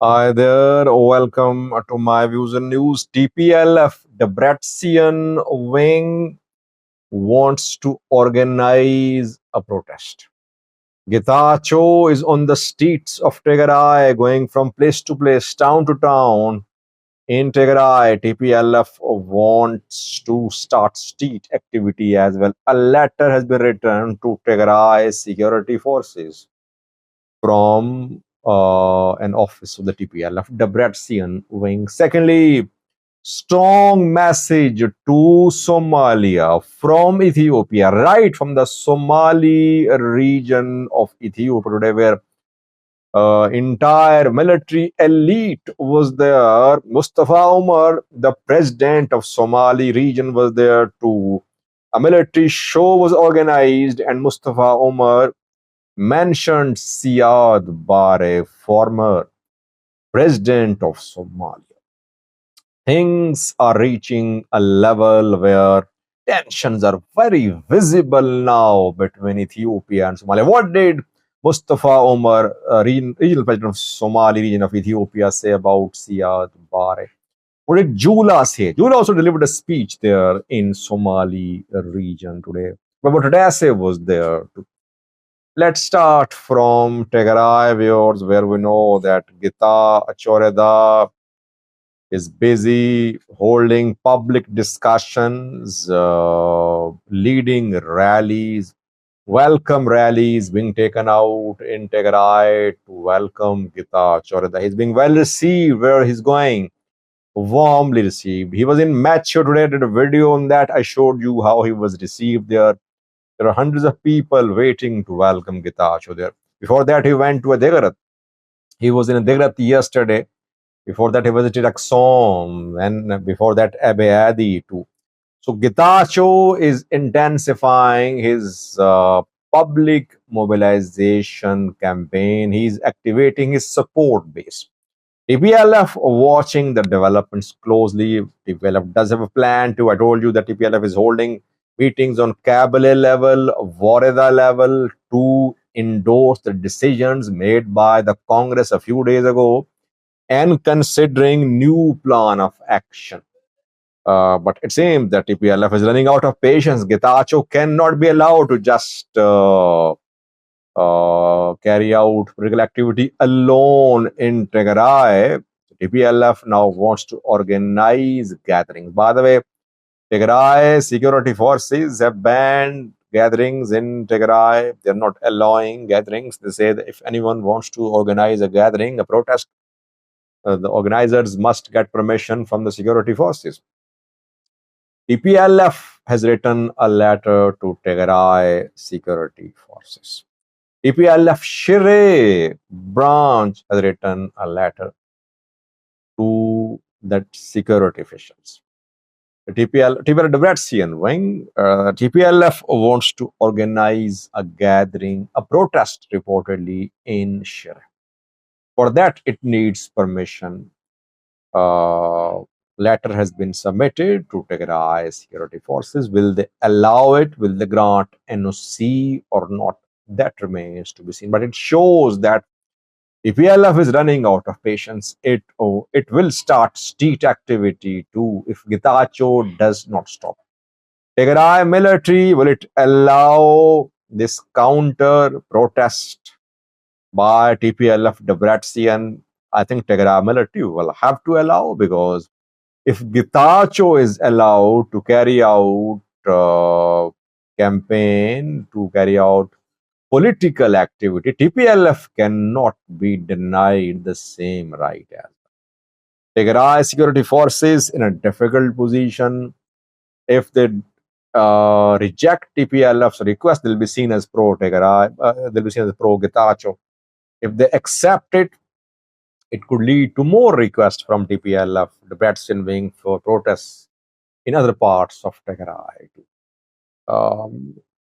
Hi there, welcome to my views and news. TPLF Debretsion wing wants to organize a protest. Getachew is on the streets of Tigray, going from place to place, town to town. In Tigray, TPLF wants to start street activity as well. A letter has been written to Tigray security forces from an office of the TPLF Debretsion wing. Secondly, strong message to Somalia from Ethiopia, right from the Somali region of Ethiopia today, where entire military elite was there. Mustafa Omar, the president of Somali region, was there too. A military show was organized, and Mustafa Omar mentioned Siad Barre, former president of Somalia. Things are reaching a level where tensions are very visible now between Ethiopia and Somalia. What did Mustafa Omar, regional president of Somali region of Ethiopia, say about Siad Barre? What did Jula say? Jula also delivered a speech there in Somali region today. But what Tadase was there too. Let's start from Tigray, viewers, where we know that Gita Achoreda is busy holding public discussions, leading rallies, welcome rallies being taken out in Tigray to welcome Gita Achoreda. He's being well received where he's going, warmly received. He was in Macho today, did a video on that. I showed you how he was received there. There are hundreds of people waiting to welcome Getachew there. Before that, he went to a Degarat. He was in a Degarat yesterday. Before that, he visited Axom, and before that, Abeadi too. So Getachew is intensifying his public mobilization campaign. He's activating his support base. TPLF watching the developments closely. TPLF does have a plan to. I told you that TPLF is holding meetings on Kabyle level, Wareda level to endorse the decisions made by the Congress a few days ago and considering new plan of action. But it seems that TPLF is running out of patience. Getachew cannot be allowed to just carry out political activity alone in Tigray. TPLF now wants to organize gatherings. By the way, Tigray security forces have banned gatherings in Tigray. They're not allowing gatherings. They say that if anyone wants to organize a gathering, a protest, the organizers must get permission from the security forces. TPLF has written a letter to Tigray security forces. TPLF Shire branch has written a letter to that security officials. The TPLF Debretsion wing, TPLF wants to organize a gathering, a protest reportedly in Shire. For that, it needs permission. Letter has been submitted to Tigray security forces. Will they allow it? Will they grant NOC or not? That remains to be seen. But it shows that TPLF is running out of patience. It will start street activity too if Getachew does not stop. Tigray military, will it allow this counter protest by TPLF Debretsion? I think Tigray military will have to allow, because if Getachew is allowed to carry out campaign, to carry out political activity, TPLF cannot be denied the same right as Tigray security forces in a difficult position. If they reject TPLF's request, they'll be seen as pro Tigray. They'll be seen as pro Getachew. If they accept it, it could lead to more requests from TPLF, the Debretsion wing, for protests in other parts of Tigray.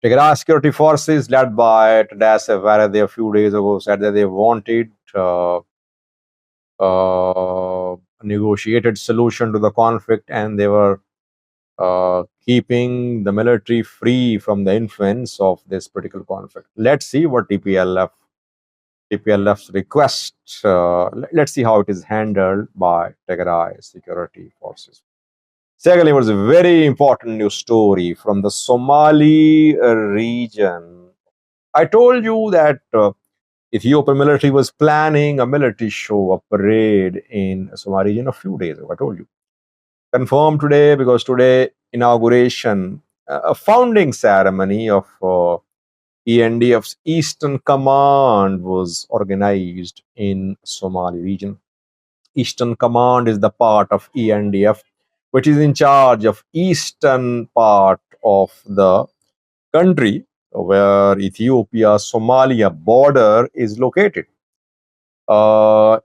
Tigray security forces, led by Tadase Varade a few days ago, said that they wanted a negotiated solution to the conflict, and they were keeping the military free from the influence of this political conflict. Let's see what TPLF TPLF's request. Let's see how it is handled by Tigray security forces. Secondly, was a very important news story from the Somali region. I told you that Ethiopian military was planning a military show, a parade in Somali region a few days ago. I told you. Confirmed today because today inauguration, a founding ceremony of ENDF's Eastern Command was organized in Somali region. Eastern Command is the part of ENDF which is in charge of eastern part of the country where Ethiopia Somalia border is located.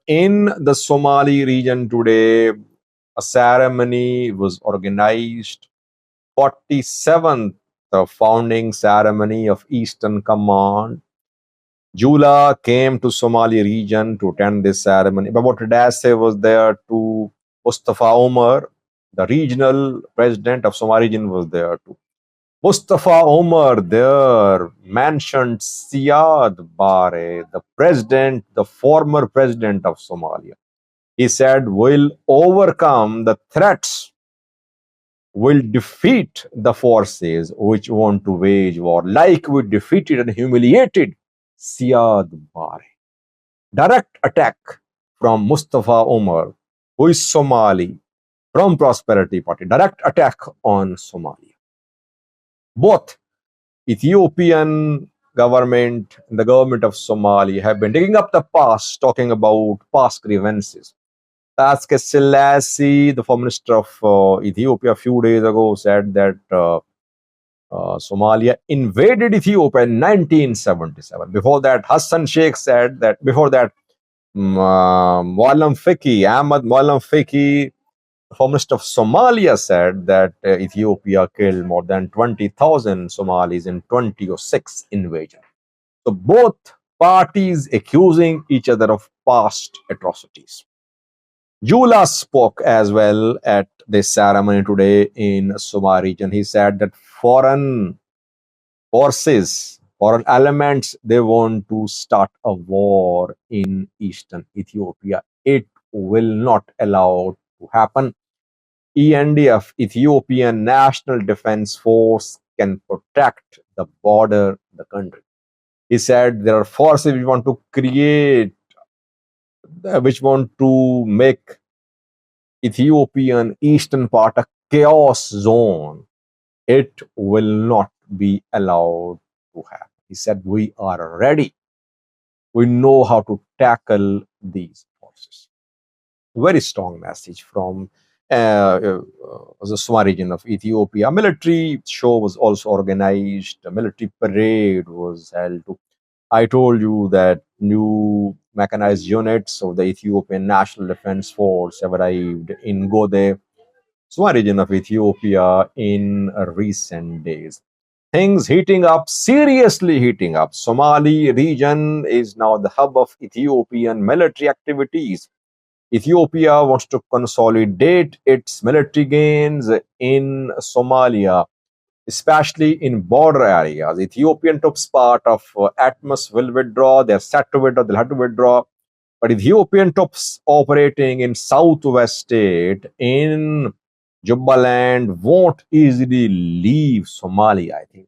In the Somali region today, a ceremony was organized, 47th founding ceremony of Eastern Command. Jula came to Somali region to attend this ceremony. Baba Tadase was there too. Mustafa Omar, the regional president of Somali region, was there too. Mustafa Omar there mentioned Siad Barre, the president, the former president of Somalia. He said, we'll overcome the threats, will defeat the forces which want to wage war, like we defeated and humiliated Siad Barre. Direct attack from Mustafa Omar, who is Somali, from Prosperity Party. Direct attack on Somalia. Both Ethiopian government and the government of Somalia have been digging up the past, talking about past grievances. Taske Selassie, the Foreign Minister of Ethiopia, a few days ago said that Somalia invaded Ethiopia in 1977. Before that, Hassan Sheikh said that, before that, Muallim Fiki, Ahmad Muallim Fiki, Foreign Minister of Somalia, said that Ethiopia killed more than 20,000 Somalis in 2006 invasion. So both parties accusing each other of past atrocities. Jula spoke as well at this ceremony today in Somali region. He said that foreign forces, foreign elements, they want to start a war in eastern Ethiopia. It will not allow to happen. ENDF, Ethiopian National Defense Force, can protect the border, the country. He said there are forces which want to create, which want to make Ethiopian eastern part a chaos zone. It will not be allowed to happen. He said, we are ready. We know how to tackle these forces. Very strong message from the Somali region of Ethiopia. A military show was also organized. A military parade was held. I told you that new mechanized units of the Ethiopian National Defense Force have arrived in Gode, Somali region of Ethiopia, in recent days. Things heating up, seriously heating up. Somali region is now the hub of Ethiopian military activities. Ethiopia wants to consolidate its military gains in Somalia, especially in border areas. Ethiopian troops, part of Atmos, will withdraw. They're set to withdraw. They'll have to withdraw. But Ethiopian troops operating in southwest state, in Jubaland, won't easily leave Somalia, I think.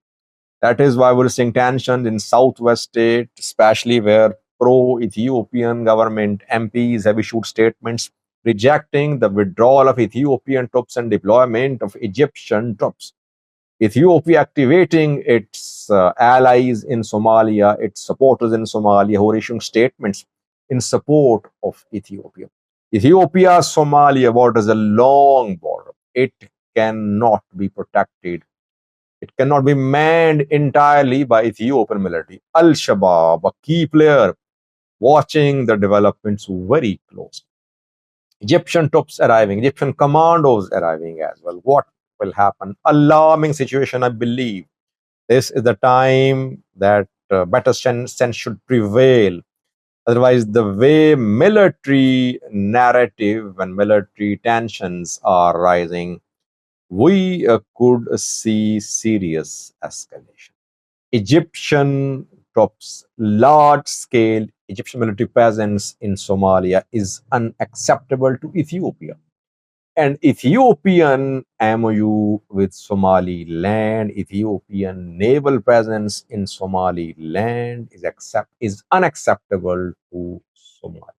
That is why we're seeing tensions in southwest state, especially where pro-Ethiopian government MPs have issued statements rejecting the withdrawal of Ethiopian troops and deployment of Egyptian troops. Ethiopia activating its allies in Somalia, its supporters in Somalia, who are issuing statements in support of Ethiopia. Ethiopia Somalia border is a long border. It cannot be protected. It cannot be manned entirely by Ethiopian military. Al Shabaab, a key player, watching the developments very closely. Egyptian troops arriving, Egyptian commandos arriving as well. What will happen? Alarming situation, I believe. This is the time that better sense should prevail. Otherwise, the way military narrative and military tensions are rising, we could see serious escalation. Egyptian troops, large scale Egyptian military presence in Somalia is unacceptable to Ethiopia. And Ethiopian MOU with Somaliland, Ethiopian naval presence in Somaliland is unacceptable to Somalia.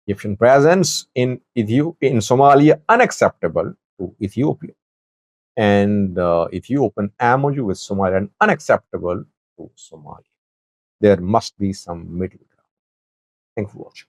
Egyptian presence in in Somalia unacceptable to Ethiopia, and Ethiopian MOU with Somaliland unacceptable to Somalia. There must be some middle ground. Thanks for watching.